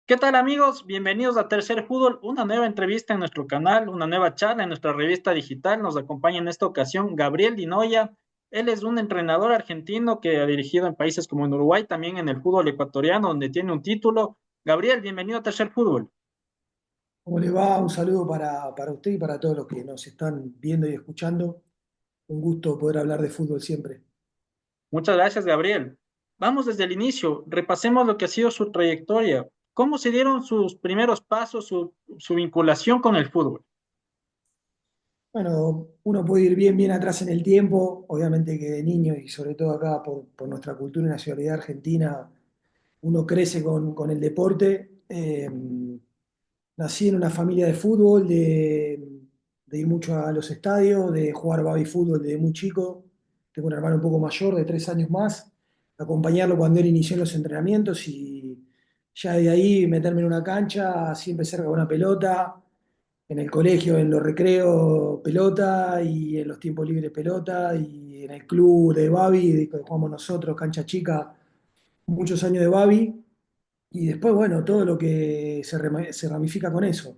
¿Qué tal amigos? Bienvenidos a Tercer Fútbol, una nueva entrevista en nuestro canal, una nueva charla en nuestra revista digital. Nos acompaña en esta ocasión Gabriel Dinoya. Él es un entrenador argentino que ha dirigido en países como en Uruguay, también en el fútbol ecuatoriano, donde tiene un título. Gabriel, bienvenido a Tercer Fútbol. ¿Cómo le va? Un saludo para usted y para todos los que nos están viendo y escuchando. Un gusto poder hablar de fútbol siempre. Muchas gracias, Gabriel. Vamos desde el inicio, repasemos lo que ha sido su trayectoria. ¿Cómo se dieron sus primeros pasos, su vinculación con el fútbol? Bueno, uno puede ir bien atrás en el tiempo, obviamente que de niño y sobre todo acá por nuestra cultura y nacionalidad argentina, uno crece con el deporte. Nací en una familia de fútbol, de ir mucho a los estadios, de jugar baby fútbol desde muy chico. Tengo un hermano un poco mayor, de 3 años más, acompañarlo cuando él inició los entrenamientos y ya de ahí meterme en una cancha, siempre cerca de una pelota, en el colegio, en los recreos, pelota, y en los tiempos libres pelota, y en el club de baby, que jugamos nosotros, cancha chica, muchos años de baby. Y después, bueno, todo lo que se ramifica con eso.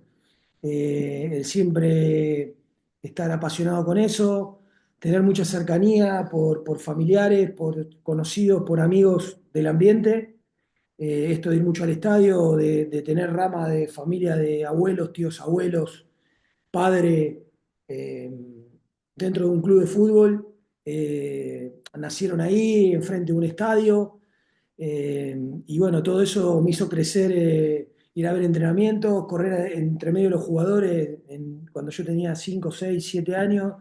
El siempre estar apasionado con eso, tener mucha cercanía por familiares, por conocidos, por amigos del ambiente. Esto de ir mucho al estadio, de tener rama de familia de abuelos, tíos abuelos, padre, eh, dentro de un club de fútbol. Nacieron ahí, enfrente de un estadio. Y bueno, todo eso me hizo crecer, ir a ver entrenamientos, correr entre medio de los jugadores cuando yo tenía 5 6 7 años,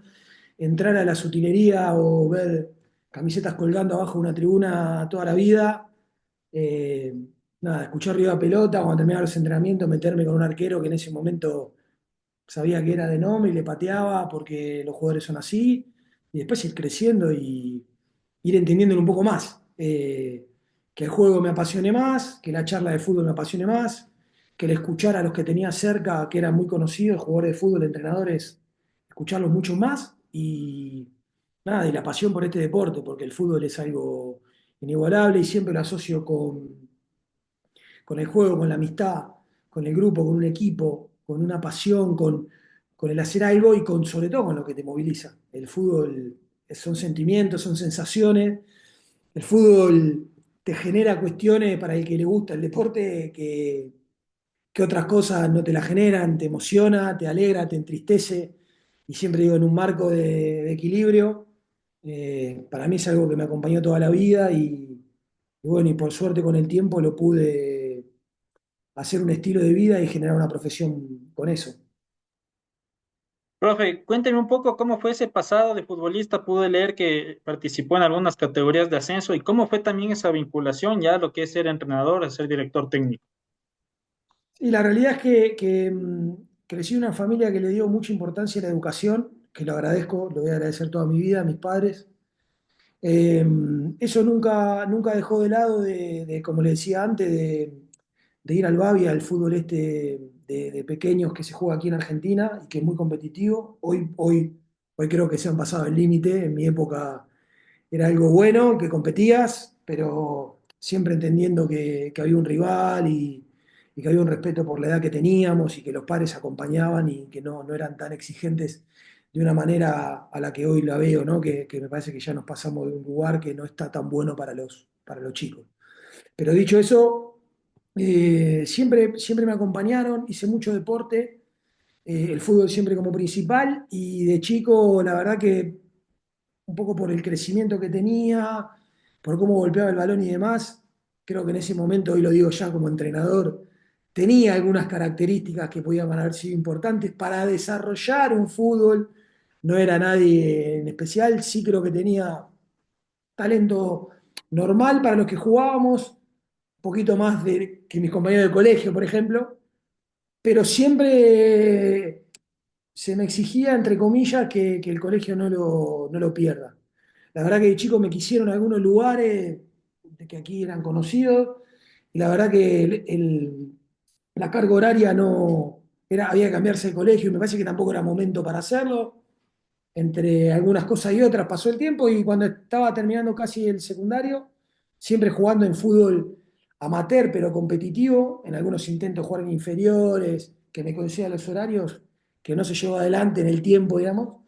entrar a la sutilería o ver camisetas colgando abajo de una tribuna toda la vida. Eh, Nada, escuchar Riva Pelota cuando terminaba los entrenamientos, meterme con un arquero que en ese momento sabía que era de nombre y le pateaba porque los jugadores son así, y después ir creciendo y ir entendiéndolo un poco más. Que el juego me apasione más, que la charla de fútbol me apasione más, que el escuchar a los que tenía cerca, que eran muy conocidos, jugadores de fútbol, entrenadores, escucharlos mucho más y nada, y la pasión por este deporte, porque el fútbol es algo inigualable y siempre lo asocio con el juego, con la amistad, con el grupo, con un equipo, con una pasión, con el hacer algo y sobre todo con lo que te moviliza. El fútbol son sentimientos, son sensaciones. El fútbol te genera cuestiones para el que le gusta el deporte que otras cosas no te la generan, te emociona, te alegra, te entristece. Y siempre digo en un marco de equilibrio. Para mí es algo que me acompañó toda la vida y bueno, y por suerte con el tiempo lo pude hacer un estilo de vida y generar una profesión con eso. Profe, cuénteme un poco cómo fue ese pasado de futbolista. Pude leer que participó en algunas categorías de ascenso y cómo fue también esa vinculación ya a lo que es ser entrenador, a ser director técnico. Y la realidad es crecí en una familia que le dio mucha importancia a la educación, que lo agradezco, lo voy a agradecer toda mi vida a mis padres. Eh, Eso nunca dejó de lado como le decía antes, de ir al Babi, al fútbol este de pequeños que se juega aquí en Argentina y que es muy competitivo. Hoy creo que se han pasado el límite. En mi época era algo bueno, que competías, pero siempre entendiendo que había un rival y que había un respeto por la edad que teníamos y que los padres acompañaban y que no eran tan exigentes de una manera a la que hoy la veo, ¿no? Que me parece que ya nos pasamos de un lugar que no está tan bueno para los chicos. Pero dicho eso, siempre me acompañaron, hice mucho deporte, el fútbol siempre como principal y de chico la verdad que un poco por el crecimiento que tenía, por cómo golpeaba el balón y demás, creo que en ese momento, hoy lo digo ya como entrenador, tenía algunas características que podían haber sido importantes para desarrollar un fútbol. No era nadie en especial, sí creo que tenía talento normal para los que jugábamos, un poquito más que mis compañeros de colegio, por ejemplo, pero siempre se me exigía, entre comillas, que el colegio no lo pierda. La verdad que de chico me quisieron algunos lugares de que aquí eran conocidos, y la verdad que la carga horaria no había que cambiarse de colegio, y me parece que tampoco era momento para hacerlo. Entre algunas cosas y otras pasó el tiempo, y cuando estaba terminando casi el secundario, siempre jugando en fútbol amateur pero competitivo, en algunos intentos jugar en inferiores, que me coincidían los horarios, que no se llevó adelante en el tiempo, digamos.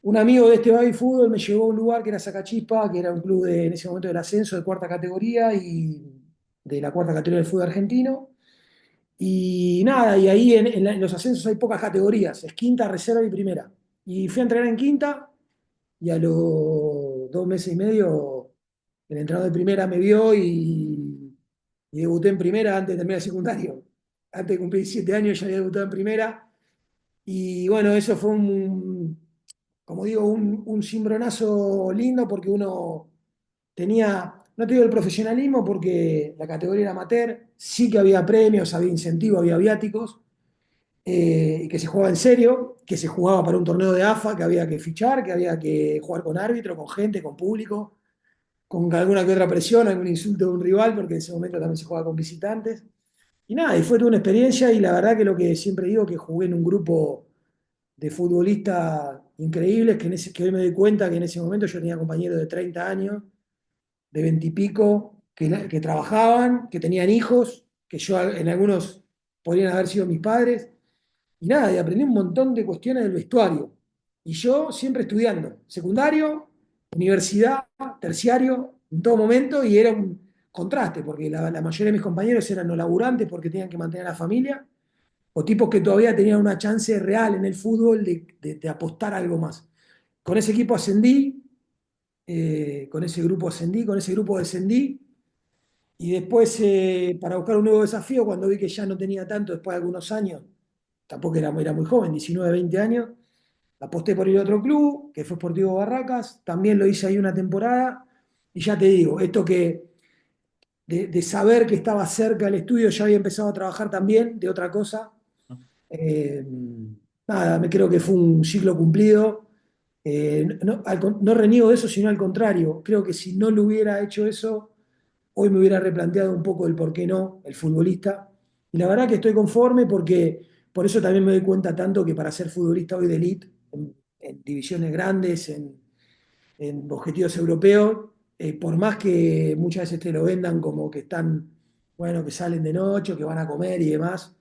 Un amigo de este baby fútbol me llevó a un lugar que era Sacachispa, que era un club en ese momento del ascenso de cuarta categoría y de la cuarta categoría del fútbol argentino. Y nada, y ahí en los ascensos hay pocas categorías, es quinta, reserva y primera. Y fui a entrenar en quinta y a los 2 meses y medio el entrenador de primera me vio y debuté en primera antes de terminar el secundario. Antes de cumplir 7 años ya había debutado en primera. Y bueno, eso fue como digo, un cimbronazo lindo porque uno tenía, no te digo el profesionalismo porque la categoría era amateur, sí que había premios, había incentivos, había viáticos, y que se jugaba en serio, que se jugaba para un torneo de AFA, que había que fichar, que había que jugar con árbitro, con gente, con público, con alguna que otra presión, algún insulto de un rival, porque en ese momento también se jugaba con visitantes. Y nada, y fue toda una experiencia y la verdad que lo que siempre digo que jugué en un grupo de futbolistas increíbles, que hoy me doy cuenta que en ese momento yo tenía compañeros de 30 años, de 20 y pico, que trabajaban, que tenían hijos, que yo en algunos podrían haber sido mis padres, y nada, y aprendí un montón de cuestiones del vestuario. Y yo siempre estudiando, secundario, universidad, terciario, en todo momento, y era un contraste, porque la mayoría de mis compañeros eran no laburantes porque tenían que mantener a la familia, o tipos que todavía tenían una chance real en el fútbol de apostar a algo más. Con ese equipo ascendí, con ese grupo ascendí, con ese grupo descendí, y después para buscar un nuevo desafío, cuando vi que ya no tenía tanto, después de algunos años, tampoco era muy joven, 19, 20 años, aposté por ir a otro club, que fue Sportivo Barracas, también lo hice ahí una temporada, y ya te digo, esto de saber que estaba cerca del estudio, ya había empezado a trabajar también de otra cosa. Eh, Nada, me creo que fue un ciclo cumplido. No reniego de eso, sino al contrario. Creo que si no lo hubiera hecho eso, hoy me hubiera replanteado un poco el por qué no, el futbolista. Y la verdad que estoy conforme porque por eso también me doy cuenta tanto que para ser futbolista hoy de elite, en divisiones grandes, en objetivos europeos, por más que muchas veces te lo vendan como que están, bueno, que salen de noche, que van a comer y demás,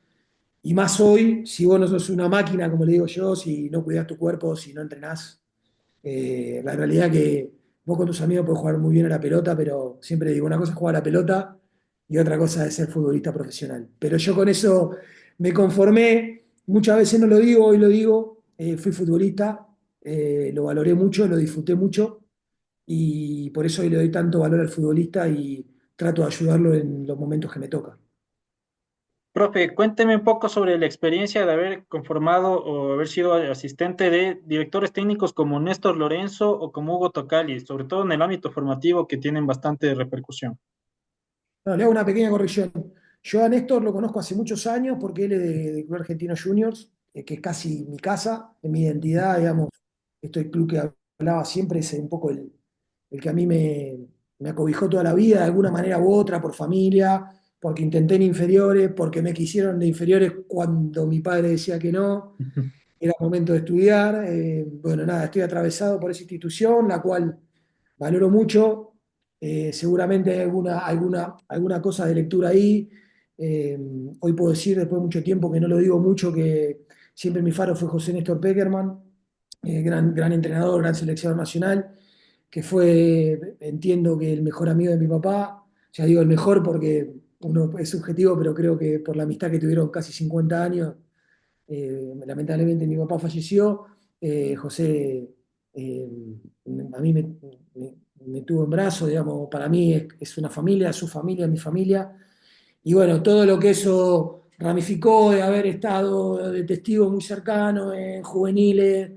y más hoy, si vos no sos una máquina, como le digo yo, si no cuidás tu cuerpo, si no entrenás, la realidad que vos con tus amigos podés jugar muy bien a la pelota, pero siempre digo, una cosa es jugar a la pelota y otra cosa es ser futbolista profesional. Pero yo con eso me conformé, muchas veces no lo digo, hoy lo digo, fui futbolista, lo valoré mucho, lo disfruté mucho y por eso hoy le doy tanto valor al futbolista y trato de ayudarlo en los momentos que me toca. Profe, cuénteme un poco sobre la experiencia de haber conformado o haber sido asistente de directores técnicos como Néstor Lorenzo o como Hugo Tocali, sobre todo en el ámbito formativo que tienen bastante repercusión. No, le hago una pequeña corrección. Yo a Néstor lo conozco hace muchos años porque él es de Club Argentino Juniors, que es casi mi casa, en mi identidad, digamos. Este club que hablaba siempre es un poco el que a mí me acobijó toda la vida, de alguna manera u otra, por familia, porque intenté en inferiores, porque me quisieron de inferiores cuando mi padre decía que no, era momento de estudiar. Bueno, nada, estoy atravesado por esa institución, la cual valoro mucho. Seguramente hay alguna cosa de lectura ahí. Eh, Hoy puedo decir, después de mucho tiempo que no lo digo mucho, que siempre mi faro fue José Néstor Peckerman, gran entrenador, gran seleccionador nacional, que fue, entiendo que el mejor amigo de mi papá. Ya digo el mejor porque uno es subjetivo, pero creo que por la amistad que tuvieron casi 50 años, lamentablemente mi papá falleció. José eh, a mí me tuvo en brazos, digamos, para mí es una familia, su familia, mi familia. Y bueno, todo lo que eso ramificó de haber estado de testigo muy cercano en juveniles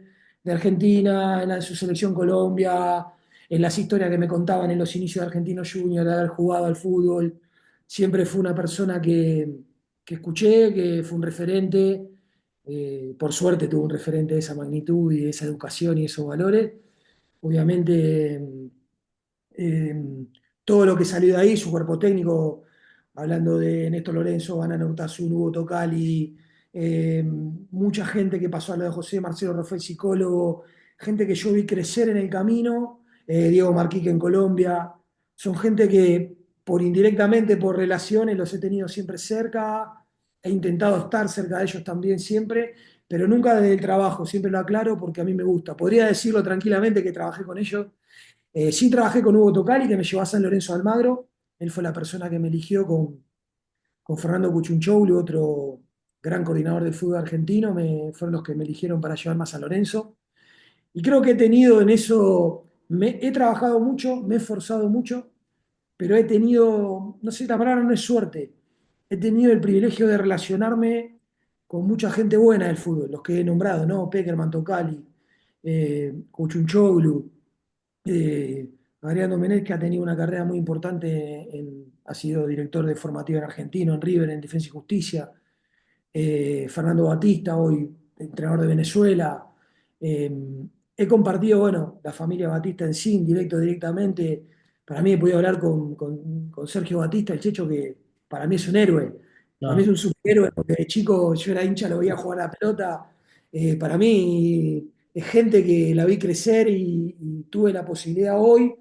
de Argentina, en su selección Colombia, en las historias que me contaban en los inicios de Argentino Junior, de haber jugado al fútbol. Siempre fue una persona que escuché, que fue un referente. Por suerte tuvo un referente de esa magnitud y de esa educación y esos valores. Obviamente, eh, todo lo que salió de ahí, su cuerpo técnico, hablando de Néstor Lorenzo, Banana Urtasun, Hugo Tocali, mucha gente que pasó a lo de José Marcelo Rafael, psicólogo, gente que yo vi crecer en el camino, Diego Marquique en Colombia, son gente que por indirectamente, por relaciones, los he tenido siempre cerca, he intentado estar cerca de ellos también siempre, pero nunca desde el trabajo, siempre lo aclaro porque a mí me gusta. Podría decirlo tranquilamente que trabajé con ellos. Sí trabajé con Hugo Tocali, que me llevó a San Lorenzo de Almagro. Él fue la persona que me eligió con Fernando Cuchunchoulu, otro gran coordinador del fútbol argentino, fueron los que me eligieron para llevarme a San Lorenzo. Y creo que he tenido en eso, he trabajado mucho, me he esforzado mucho, pero he tenido, no sé, la palabra no es suerte, he tenido el privilegio de relacionarme con mucha gente buena del fútbol, los que he nombrado, ¿no? Peckerman, Tocali, Cuchunchoulu, eh, Adriano Menez, que ha tenido una carrera muy importante, ha sido director de formativa en Argentino, en River, en Defensa y Justicia. Fernando Batista, hoy entrenador de Venezuela. Eh, He compartido, bueno, la familia Batista en sí, directo, directamente. Para mí he podido hablar con Sergio Batista, el Checho, que para mí es un héroe. Para mí es Claro. un superhéroe, porque de chico yo era hincha, lo veía jugar a la pelota. Para mí es gente que la vi crecer y tuve la posibilidad hoy,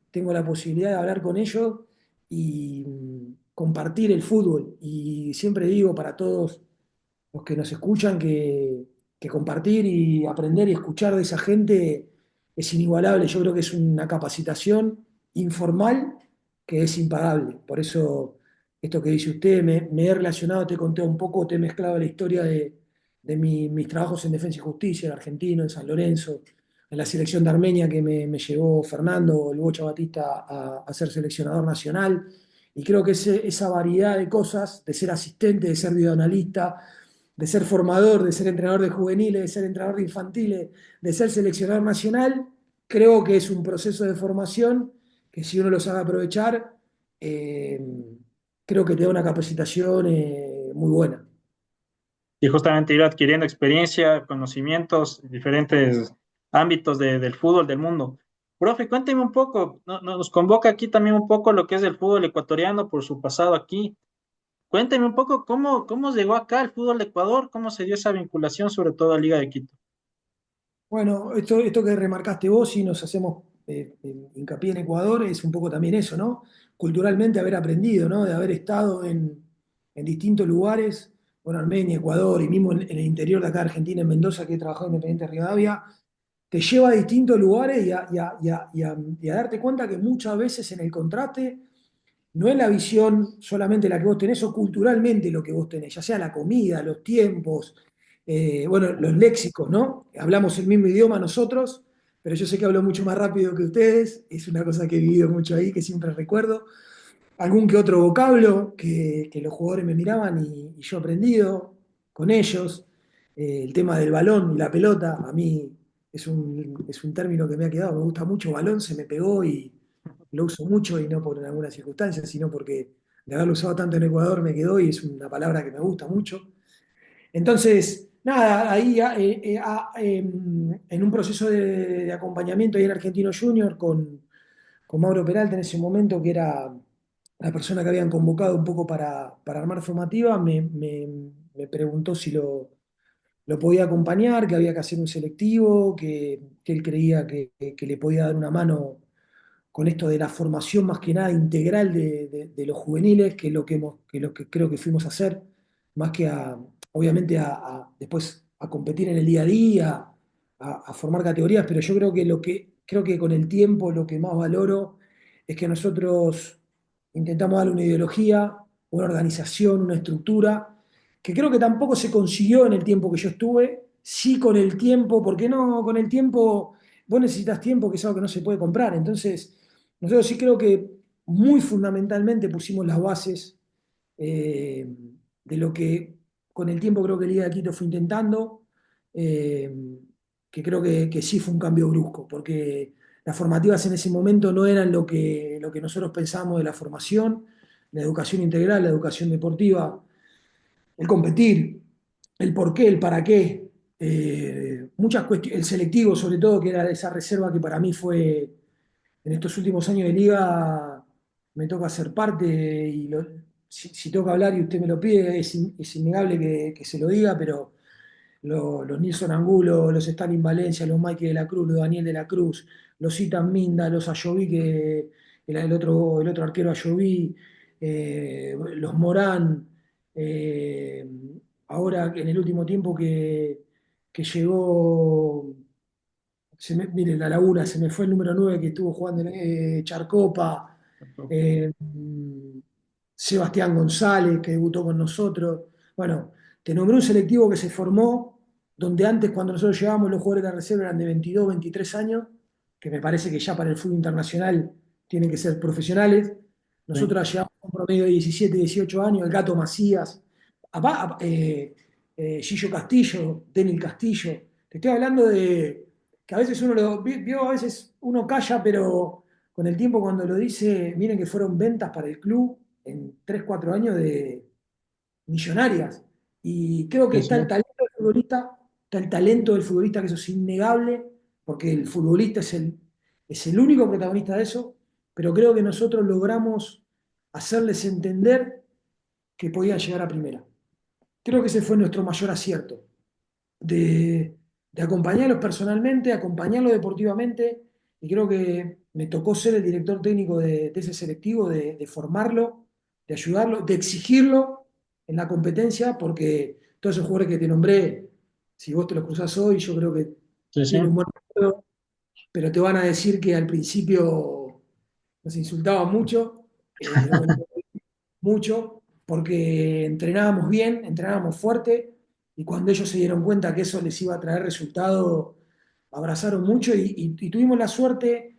tengo la posibilidad de hablar con ellos y compartir el fútbol. Y siempre digo para todos los que nos escuchan que compartir y aprender y escuchar de esa gente es inigualable. Yo creo que es una capacitación informal que es impagable. Por eso, esto que dice usted, me he relacionado, te conté un poco, te he mezclado la historia de mis trabajos en Defensa y Justicia, en Argentino, en San Lorenzo, en la selección de Armenia que me llevó Fernando, el Bocha Batista, a ser seleccionador nacional. Y creo que esa variedad de cosas, de ser asistente, de ser videoanalista, de ser formador, de ser entrenador de juveniles, de ser entrenador de infantiles, de ser seleccionador nacional, creo que es un proceso de formación que si uno lo sabe aprovechar, eh, creo que te da una capacitación muy buena. Y justamente ir adquiriendo experiencia, conocimientos en diferentes ámbitos del fútbol del mundo. Profe, cuénteme un poco, nos convoca aquí también un poco lo que es el fútbol ecuatoriano por su pasado aquí. Cuénteme un poco cómo llegó acá el fútbol de Ecuador, cómo se dio esa vinculación, sobre todo a Liga de Quito. Bueno, esto que remarcaste vos y nos hacemos hincapié en Ecuador es un poco también eso, ¿no? Culturalmente haber aprendido, ¿no? De haber estado en distintos lugares, bueno, Armenia, Ecuador y mismo en el interior de acá de Argentina, en Mendoza, que he trabajado en Independiente Rivadavia, te lleva a distintos lugares y a darte cuenta que muchas veces en el contraste no es la visión solamente la que vos tenés o culturalmente lo que vos tenés, ya sea la comida, los tiempos, bueno, los léxicos, ¿no? Hablamos el mismo idioma nosotros, pero yo sé que hablo mucho más rápido que ustedes, es una cosa que he vivido mucho ahí, que siempre recuerdo. Algún que otro vocablo que los jugadores me miraban y yo he aprendido con ellos. El tema del balón y la pelota, a mí es un término que me ha quedado, me gusta mucho, balón se me pegó y lo uso mucho y no por alguna circunstancia, sino porque de haberlo usado tanto en Ecuador me quedó y es una palabra que me gusta mucho. Entonces, nada, ahí en un proceso de acompañamiento ahí en Argentino Junior con Mauro Peralta en ese momento, que era la persona que habían convocado un poco para armar formativa, me preguntó si lo podía acompañar, que había que hacer un selectivo, que él creía que le podía dar una mano con esto de la formación más que nada integral de los juveniles, que es lo que creo que fuimos a hacer, más que obviamente después a competir en el día a día, a formar categorías, pero yo creo que con el tiempo lo que más valoro es que nosotros intentamos darle una ideología, una organización, una estructura, que creo que tampoco se consiguió en el tiempo que yo estuve, sí con el tiempo, porque no, con el tiempo vos necesitas tiempo, que es algo que no se puede comprar, entonces nosotros sí creo que muy fundamentalmente pusimos las bases eh, de lo que con el tiempo creo que Liga de Quito fue intentando, eh, que creo que sí fue un cambio brusco, porque las formativas en ese momento no eran lo que nosotros pensábamos de la formación, la educación integral, la educación deportiva, el competir, el por qué, el para qué, muchas cuestiones, el selectivo sobre todo, que era esa reserva que para mí fue en estos últimos años de liga me toca ser parte y si tengo que hablar y usted me lo pide, es innegable que se lo diga, pero los Nilson Angulo, los Stalin Valencia, los Mike de la Cruz, los Daniel de la Cruz, los Itan Minda, los Ayoví, que el otro arquero Ayoví, los Morán, eh, ahora en el último tiempo que llegó, mire, la Laguna, se me fue el número 9 que estuvo jugando, Charcopa, eh, Sebastián González, que debutó con nosotros. Bueno, te nombré un selectivo que se formó, donde antes, cuando nosotros llegábamos, los jugadores de la reserva eran de 22, 23 años, que me parece que ya para el fútbol internacional tienen que ser profesionales. Sí, Nosotros llegamos a un promedio de 17, 18 años, el Gato Macías, Gillo Castillo, Denil Castillo. Te estoy hablando de que a veces vio, a veces uno calla, pero con el tiempo cuando lo dice, miren que fueron ventas para el club en 3 4 años de millonarias. Y creo que sí, sí. está el talento del futbolista, que eso es innegable, porque el futbolista es el único protagonista de eso, pero creo que nosotros logramos hacerles entender que podían llegar a primera. Creo que ese fue nuestro mayor acierto de acompañarlos personalmente, acompañarlos deportivamente, y creo que me tocó ser el director técnico de ese selectivo, de formarlo, de ayudarlo, de exigirlo en la competencia, porque todos esos jugadores que te nombré, si vos te los cruzás hoy, yo creo que Sí, sí. tienen un buen juego, pero te van a decir que al principio nos insultaban mucho, bueno, mucho, porque entrenábamos bien, entrenábamos fuerte, y cuando ellos se dieron cuenta que eso les iba a traer resultado, abrazaron mucho y tuvimos la suerte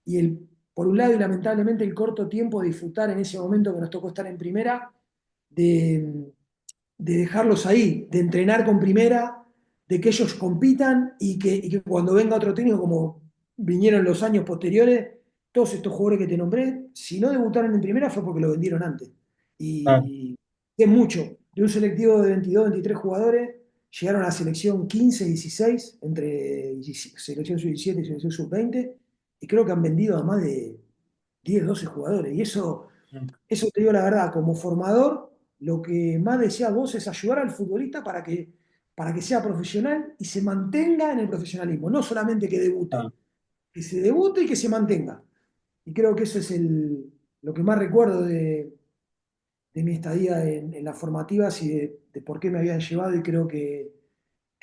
y por un lado y lamentablemente el corto tiempo de disfrutar en ese momento que nos tocó estar en primera, de, de dejarlos ahí, de entrenar con primera, de que ellos compitan y que cuando venga otro técnico, como vinieron los años posteriores, todos estos jugadores que te nombré, si no debutaron en primera fue porque lo vendieron antes. Claro. Y es mucho. De un selectivo de 22, 23 jugadores, llegaron a la selección 15, 16, entre selección sub-17 y selección sub-20, y creo que han vendido a más de 10, 12 jugadores. Y eso te digo la verdad, como formador, lo que más deseas vos es ayudar al futbolista para que sea profesional y se mantenga en el profesionalismo, no solamente que debute, Ah, que se debute y que se mantenga. Y creo que eso es lo que más recuerdo de mi estadía en las formativas y de por qué me habían llevado, y creo que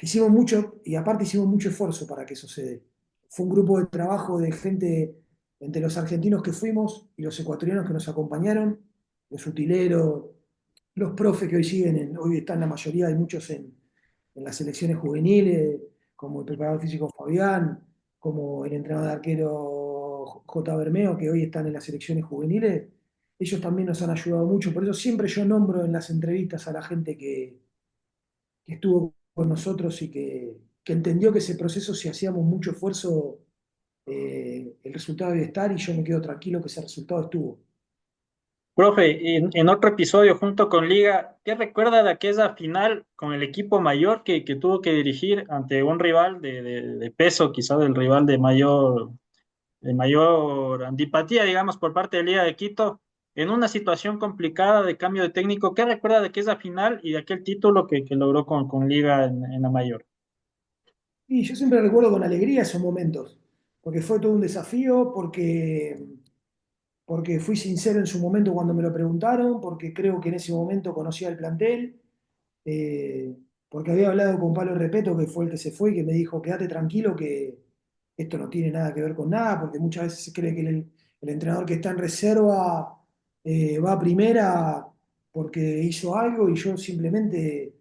hicimos mucho, y aparte hicimos mucho esfuerzo para que eso se dé. Fue un grupo de trabajo de gente entre los argentinos que fuimos y los ecuatorianos que nos acompañaron, los utileros, los profes que hoy siguen, hoy están la mayoría, hay muchos en las selecciones juveniles, como el preparador físico Fabián, como el entrenador de arquero J. Bermeo, que hoy están en las selecciones juveniles. Ellos también nos han ayudado mucho, por eso siempre yo nombro en las entrevistas a la gente que estuvo con nosotros y que entendió que ese proceso, si hacíamos mucho esfuerzo, el resultado debe estar, y yo me quedo tranquilo que ese resultado estuvo. profe, en otro episodio junto con Liga, ¿qué recuerda de aquella final con el equipo mayor que tuvo que dirigir ante un rival de peso, quizás el rival de mayor antipatía, digamos, por parte de Liga de Quito, en una situación complicada de cambio de técnico? ¿Qué recuerda de que esa final y de aquel título que logró con Liga en la mayor? Y yo siempre recuerdo con alegría esos momentos, porque fue todo un desafío, porque fui sincero en su momento cuando me lo preguntaron, porque creo que en ese momento conocía el plantel, eh, porque había hablado con Pablo Repeto, que fue el que se fue, y que me dijo, quédate tranquilo que esto no tiene nada que ver con nada, porque muchas veces se cree que el entrenador que está en reserva va a primera porque hizo algo, y yo simplemente,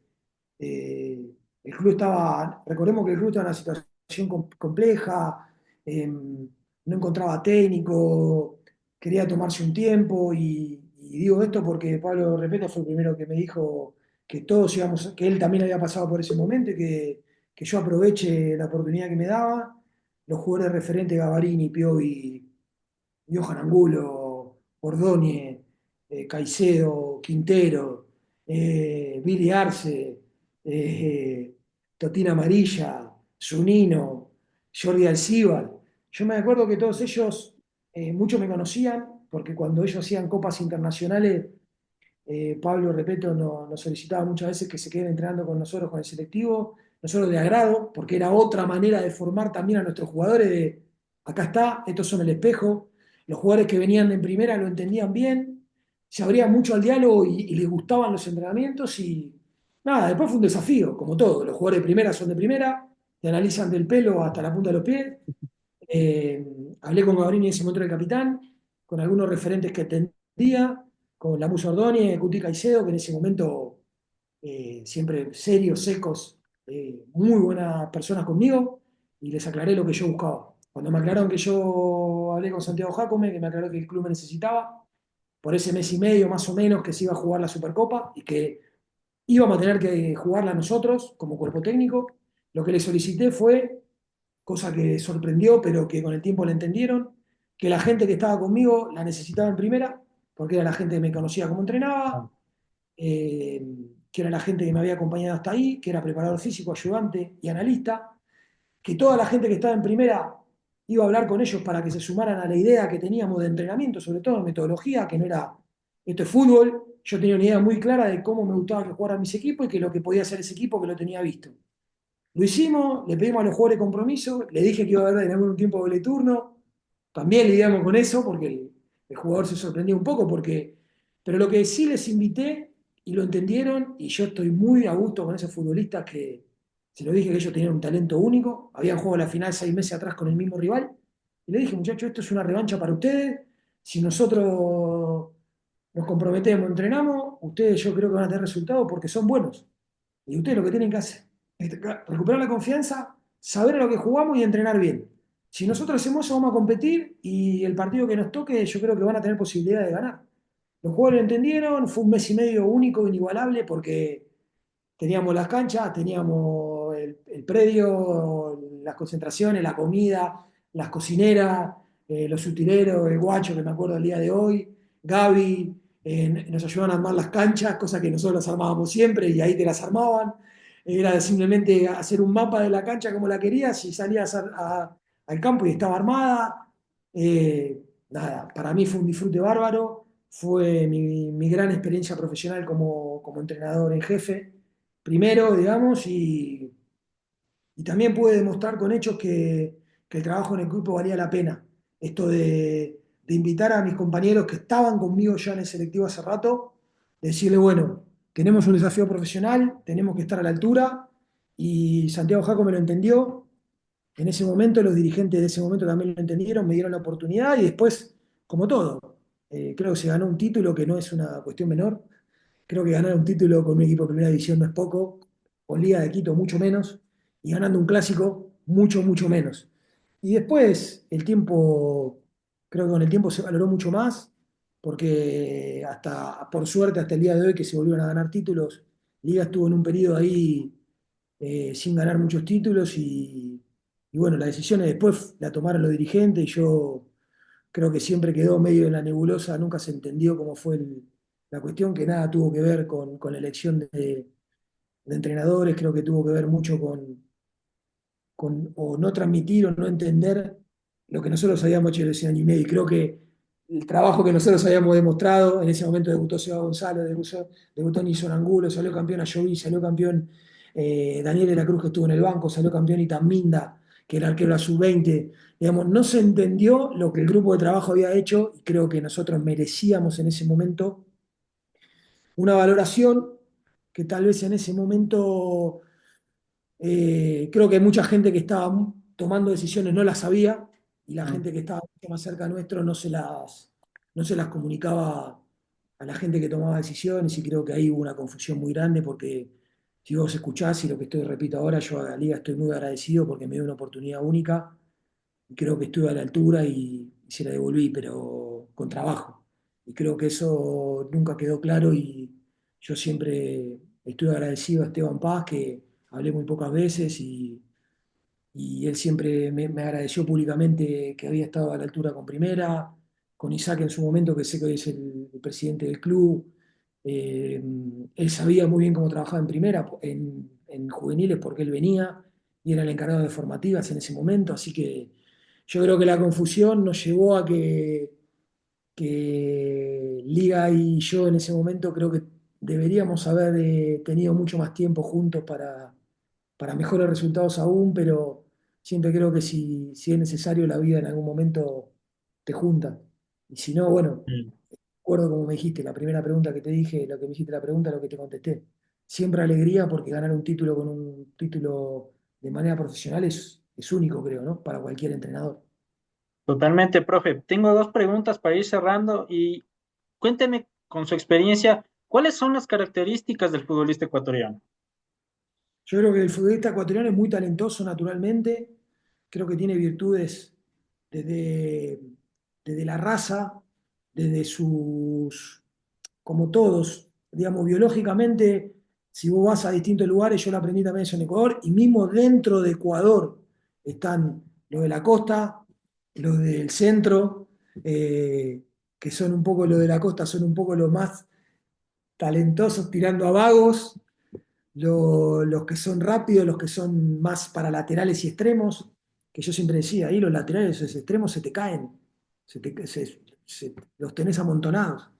el club estaba, recordemos que el club estaba en una situación compleja, no encontraba técnico, quería tomarse un tiempo, y digo esto porque Pablo Repeto fue el primero que me dijo que todos íbamos, que él también había pasado por ese momento, y que yo aproveche la oportunidad que me daba. Los jugadores referentes, Gavarini, Piovi, Johan Angulo, Ordóñez, Caicedo, Quintero, Billy Arce, Totina Amarilla, Zunino, Jordi Alcíbar. Yo me acuerdo que todos ellos, muchos me conocían, porque cuando ellos hacían copas internacionales, Pablo Repeto nos solicitaba muchas veces que se queden entrenando con nosotros, con el selectivo, nosotros de agrado, porque era otra manera de formar también a nuestros jugadores, de acá está, estos son el espejo. los jugadores que venían en primera lo entendían bien, se abrían mucho al diálogo y les gustaban los entrenamientos y nada, después fue un desafío, como todo, los jugadores de primera son de primera, te analizan del pelo hasta la punta de los pies. Eh, Hablé con Gabrini en ese momento del capitán, con algunos referentes que entendía, con la Musa Ordóñez, Cuti Caicedo, que en ese momento siempre serios, secos, muy buenas personas conmigo, y les aclaré lo que yo buscaba. Cuando me aclararon que yo hablé con Santiago Jacome, que me aclaró que el club me necesitaba, por ese mes y medio más o menos que se iba a jugar la Supercopa y que íbamos a tener que jugarla nosotros como cuerpo técnico, lo que le solicité fue, cosa que sorprendió, pero que con el tiempo le entendieron, que la gente que estaba conmigo la necesitaba en primera, porque era la gente que me conocía como entrenaba, eh, que era la gente que me había acompañado hasta ahí, que era preparador físico, ayudante y analista, que toda la gente que estaba en primera iba a hablar con ellos para que se sumaran a la idea que teníamos de entrenamiento, sobre todo de metodología, que no era esto es fútbol. Yo tenía una idea muy clara de cómo me gustaba que jugaran mis equipos y que lo que podía hacer ese equipo que lo tenía visto. Lo hicimos, le pedimos a los jugadores compromiso, le dije que iba a haber en algún tiempo doble turno, también lidiamos con eso porque el jugador se sorprendió un poco, pero lo que sí les invité y lo entendieron, y yo estoy muy a gusto con esos futbolistas que se lo dije que ellos tenían un talento único, habían jugado la final 6 meses atrás con el mismo rival, y le dije, muchachos, esto es una revancha para ustedes, si nosotros nos comprometemos, entrenamos, ustedes yo creo que van a tener resultados porque son buenos. Y ustedes lo que tienen que hacer es recuperar la confianza, saber a lo que jugamos y entrenar bien. Si nosotros hacemos eso, vamos a competir y el partido que nos toque, yo creo que van a tener posibilidad de ganar. Los jugadores lo entendieron, fue un mes y medio único, inigualable, porque teníamos las canchas, teníamos el predio, las concentraciones, la comida, las cocineras, los utileros, el guacho, que me acuerdo el día de hoy, Gaby, nos ayudaban a armar las canchas, cosas que nosotros las armábamos siempre y ahí te las armaban. Era simplemente hacer un mapa de la cancha como la querías y salías al campo y estaba armada. Nada, para mí fue un disfrute bárbaro, fue mi gran experiencia profesional como entrenador en jefe primero, digamos, y también pude demostrar con hechos que el trabajo en equipo valía la pena. Esto de invitar a mis compañeros que estaban conmigo ya en el selectivo hace rato, decirle, bueno, tenemos un desafío profesional, tenemos que estar a la altura, y Santiago Jaco me lo entendió. En ese momento los dirigentes de ese momento también lo entendieron, me dieron la oportunidad y después, como todo, creo que se ganó un título que no es una cuestión menor. Creo que ganar un título con un equipo de primera división no es poco, con Liga de Quito mucho menos, y ganando un clásico mucho, mucho menos. Y después el tiempo, creo que con el tiempo se valoró mucho más, porque hasta, por suerte, hasta el día de hoy que se volvieron a ganar títulos, Liga estuvo en un periodo ahí sin ganar muchos títulos y bueno, las decisiones después la tomaron los dirigentes y yo creo que siempre quedó medio en la nebulosa, nunca se entendió cómo fue la cuestión, que nada tuvo que ver con la elección de entrenadores, creo que tuvo que ver mucho con o no transmitir o no entender lo que nosotros habíamos hecho en ese año y medio. Y creo que el trabajo que nosotros habíamos demostrado, en ese momento debutó Seba Gonzalo, debutó Nilson Angulo, salió campeón Ayoví, salió campeón Daniel de la Cruz, que estuvo en el banco, salió campeón Itaminda, que era arquero de la sub-20. Digamos, no se entendió lo que el grupo de trabajo había hecho y creo que nosotros merecíamos en ese momento una valoración que tal vez en ese momento creo que mucha gente que estaba tomando decisiones no las sabía y la Mm. gente que estaba mucho más cerca nuestro no se las comunicaba a la gente que tomaba decisiones y creo que ahí hubo una confusión muy grande porque si vos escuchás y lo que estoy repito ahora, yo a la liga estoy muy agradecido porque me dio una oportunidad única y creo que estuve a la altura y se la devolví, pero con trabajo. Y creo que eso nunca quedó claro y yo siempre estoy agradecido a Esteban Paz, que hablé muy pocas veces y él siempre me agradeció públicamente que había estado a la altura con Primera, con Isaac en su momento, que sé que hoy es el presidente del club. Eh, Él sabía muy bien cómo trabajaba en Primera, en juveniles, porque él venía y era el encargado de formativas en ese momento, así que yo creo que la confusión nos llevó a que Liga y yo en ese momento creo que deberíamos haber tenido mucho más tiempo juntos para mejores resultados aún, pero siempre creo que si es necesario la vida en algún momento te junta. Y si no, bueno, Mm. acuerdo como me dijiste, la primera pregunta que te dije, lo que me dijiste la pregunta, lo que te contesté. Siempre alegría porque ganar un título con un título de manera profesional es único, creo, ¿no? Para cualquier entrenador. Totalmente, profe. Tengo dos preguntas para ir cerrando y cuénteme con su experiencia, ¿cuáles son las características del futbolista ecuatoriano? Yo creo que el futbolista ecuatoriano es muy talentoso naturalmente, creo que tiene virtudes desde, desde la raza, desde sus, como todos, digamos, biológicamente, si vos vas a distintos lugares, yo lo aprendí también eso en Ecuador, y mismo dentro de Ecuador están los de la costa, los del centro, que son un poco los de la costa, son un poco los más talentosos tirando a vagos, los que son rápidos, los que son más para laterales y extremos, que yo siempre decía, ahí los laterales y los extremos se te caen, los tenés amontonados.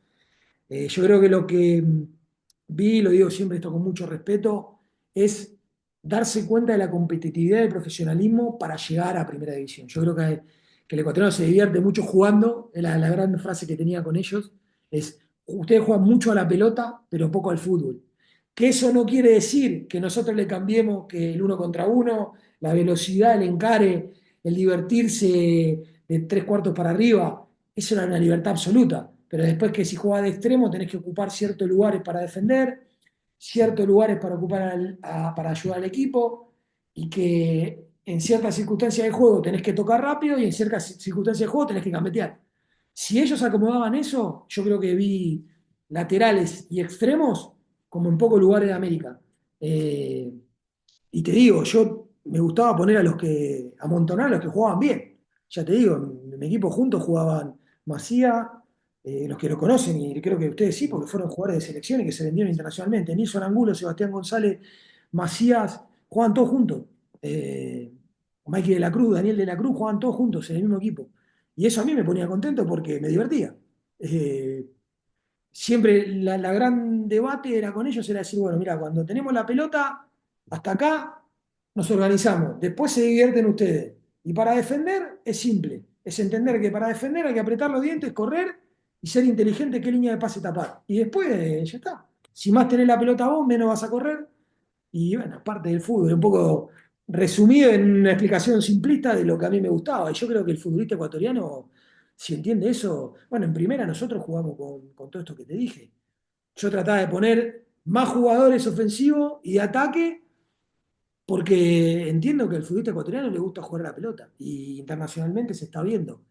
Yo creo que lo que vi, lo digo siempre esto con mucho respeto, es darse cuenta de la competitividad y el profesionalismo para llegar a Primera División. Yo creo que el ecuatoriano se divierte mucho jugando, la gran frase que tenía con ellos es, ustedes juegan mucho a la pelota, pero poco al fútbol. Que eso no quiere decir que nosotros le cambiemos que el uno contra uno, la velocidad, el encare, el divertirse de tres cuartos para arriba, eso era una libertad absoluta. Pero después que si jugás de extremo tenés que ocupar ciertos lugares para defender, ciertos lugares para ocupar para ayudar al equipo y que en ciertas circunstancias de juego tenés que tocar rápido y en ciertas circunstancias de juego tenés que gambetear. Si ellos acomodaban eso, yo creo que vi laterales y extremos como en pocos lugares de América. Eh, y te digo, yo me gustaba poner a los que, amontonar a los que jugaban bien. Ya te digo, en mi equipo juntos jugaban Macía, los que lo conocen, y creo que ustedes sí, porque fueron jugadores de selección y que se vendieron internacionalmente. Nilson Angulo, Sebastián González, Macías, jugaban todos juntos. Eh, Mikey de la Cruz, Daniel de la Cruz, jugaban todos juntos en el mismo equipo. Y eso a mí me ponía contento porque me divertía. Eh, Siempre la gran debate era con ellos, era decir, bueno, mira, cuando tenemos la pelota, hasta acá nos organizamos, después se divierten ustedes. Y para defender es simple, es entender que para defender hay que apretar los dientes, correr y ser inteligente qué línea de pase tapar. Y después ya está. Si más tenés la pelota vos, menos vas a correr. Y bueno, es parte del fútbol, un poco resumido en una explicación simplista de lo que a mí me gustaba. Y yo creo que el futbolista ecuatoriano, si entiende eso, bueno, en primera nosotros jugamos con todo esto que te dije. Yo trataba de poner más jugadores ofensivos y de ataque porque entiendo que al futbolista ecuatoriano le gusta jugar a la pelota y internacionalmente se está viendo.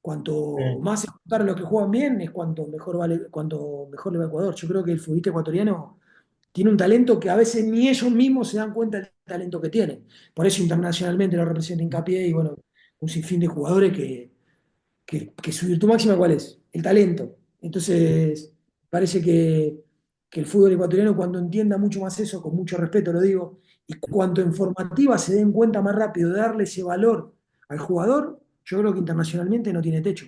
Cuanto más se juntaron los que juegan bien, es cuanto mejor le va a Ecuador. Yo creo que el futbolista ecuatoriano tiene un talento que a veces ni ellos mismos se dan cuenta del talento que tienen. Por eso internacionalmente lo representa Hincapié y bueno, un sinfín de jugadores que su virtud máxima ¿cuál es? El talento. Entonces, parece que el fútbol ecuatoriano cuando entienda mucho más eso, con mucho respeto lo digo, y cuanto en formativa se den cuenta más rápido de darle ese valor al jugador, yo creo que internacionalmente no tiene techo.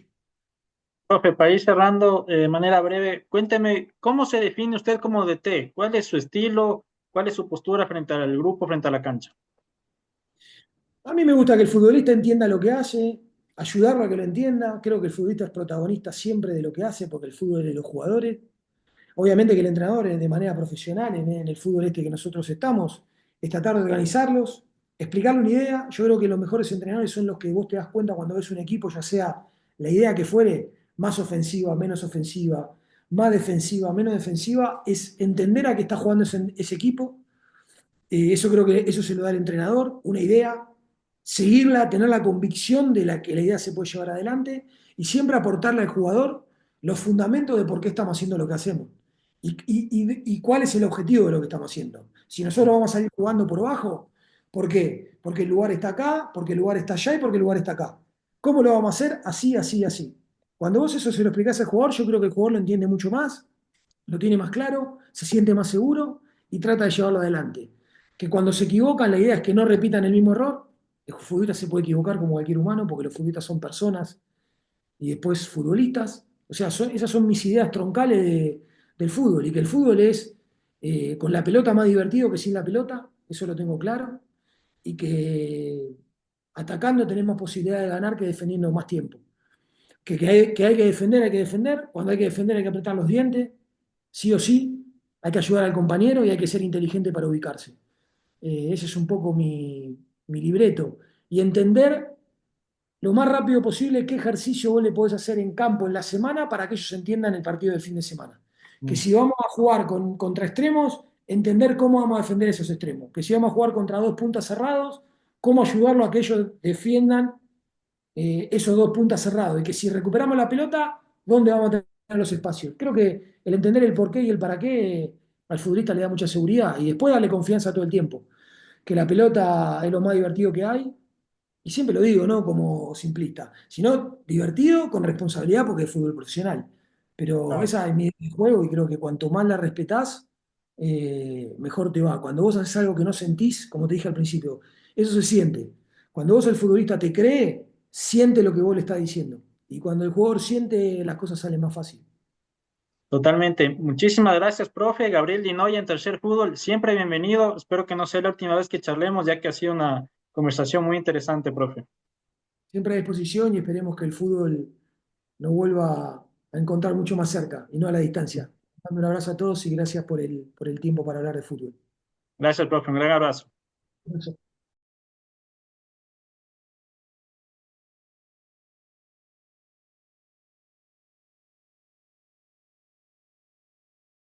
Profe, para ir cerrando de manera breve, cuénteme, ¿cómo se define usted como DT? ¿Cuál es su estilo? ¿Cuál es su postura frente al grupo, frente a la cancha? A mí me gusta que el futbolista entienda lo que hace, ayudarlo a que lo entienda. Creo que el futbolista es protagonista siempre de lo que hace, porque el fútbol es de los jugadores. Obviamente que el entrenador, de manera profesional, en el fútbol este que nosotros estamos, es tratar de organizarlos, explicarle una idea. Yo creo que los mejores entrenadores son los que vos te das cuenta cuando ves un equipo, ya sea la idea que fuere, más ofensiva, más defensiva, menos defensiva, es entender a qué está jugando ese equipo. Eso creo que eso se lo da el entrenador, una idea, seguirla, tener la convicción de la que la idea se puede llevar adelante y siempre aportarle al jugador los fundamentos de por qué estamos haciendo lo que hacemos y cuál es el objetivo de lo que estamos haciendo. Si nosotros vamos a salir jugando por abajo, ¿por qué? Porque el lugar está acá, porque el lugar está allá y porque el lugar está acá. ¿Cómo lo vamos a hacer? Así, así, así. Cuando vos eso se lo explicás al jugador, yo creo que el jugador lo entiende mucho más, lo tiene más claro, se siente más seguro y trata de llevarlo adelante. Que cuando se equivocan, la idea es que no repitan el mismo error. El futbolista se puede equivocar como cualquier humano, porque los futbolistas son personas y después futbolistas. O sea, esas son mis ideas troncales del fútbol. Y que el fútbol es con la pelota más divertido que sin la pelota, eso lo tengo claro. Y que atacando tenemos posibilidad de ganar que defendiendo más tiempo. Que hay que defender, hay que defender. Cuando hay que defender hay que apretar los dientes, sí o sí. Hay que ayudar al compañero y hay que ser inteligente para ubicarse. Ese es un poco mi libreto. Y entender lo más rápido posible qué ejercicio vos le podés hacer en campo en la semana para que ellos entiendan el partido del fin de semana. Que Mm. si vamos a jugar contra extremos, entender cómo vamos a defender esos extremos. Que si vamos a jugar contra dos puntas cerrados, cómo ayudarlo a que ellos defiendan esos dos puntas cerrados. Y que si recuperamos la pelota, ¿dónde vamos a tener los espacios? Creo que el entender el porqué y el para qué al futbolista le da mucha seguridad y después darle confianza todo el tiempo. Que la pelota es lo más divertido que hay y siempre lo digo, no como simplista, sino divertido con responsabilidad porque es fútbol profesional. Pero Claro. esa es mi idea de juego y creo que cuanto más la respetás, mejor te va. Cuando vos haces algo que no sentís, como te dije al principio, eso se siente. Cuando vos el futbolista te cree, siente lo que vos le estás diciendo. Y cuando el jugador siente, las cosas salen más fácil. Totalmente. Muchísimas gracias, profe. Gabriel Dinoya en Tercer Fútbol. Siempre bienvenido. Espero que no sea la última vez que charlemos, ya que ha sido una conversación muy interesante, profe. Siempre a disposición y esperemos que el fútbol nos vuelva a encontrar mucho más cerca y no a la distancia. Dando un abrazo a todos y gracias por el tiempo para hablar de fútbol. Gracias, profe. Un gran abrazo.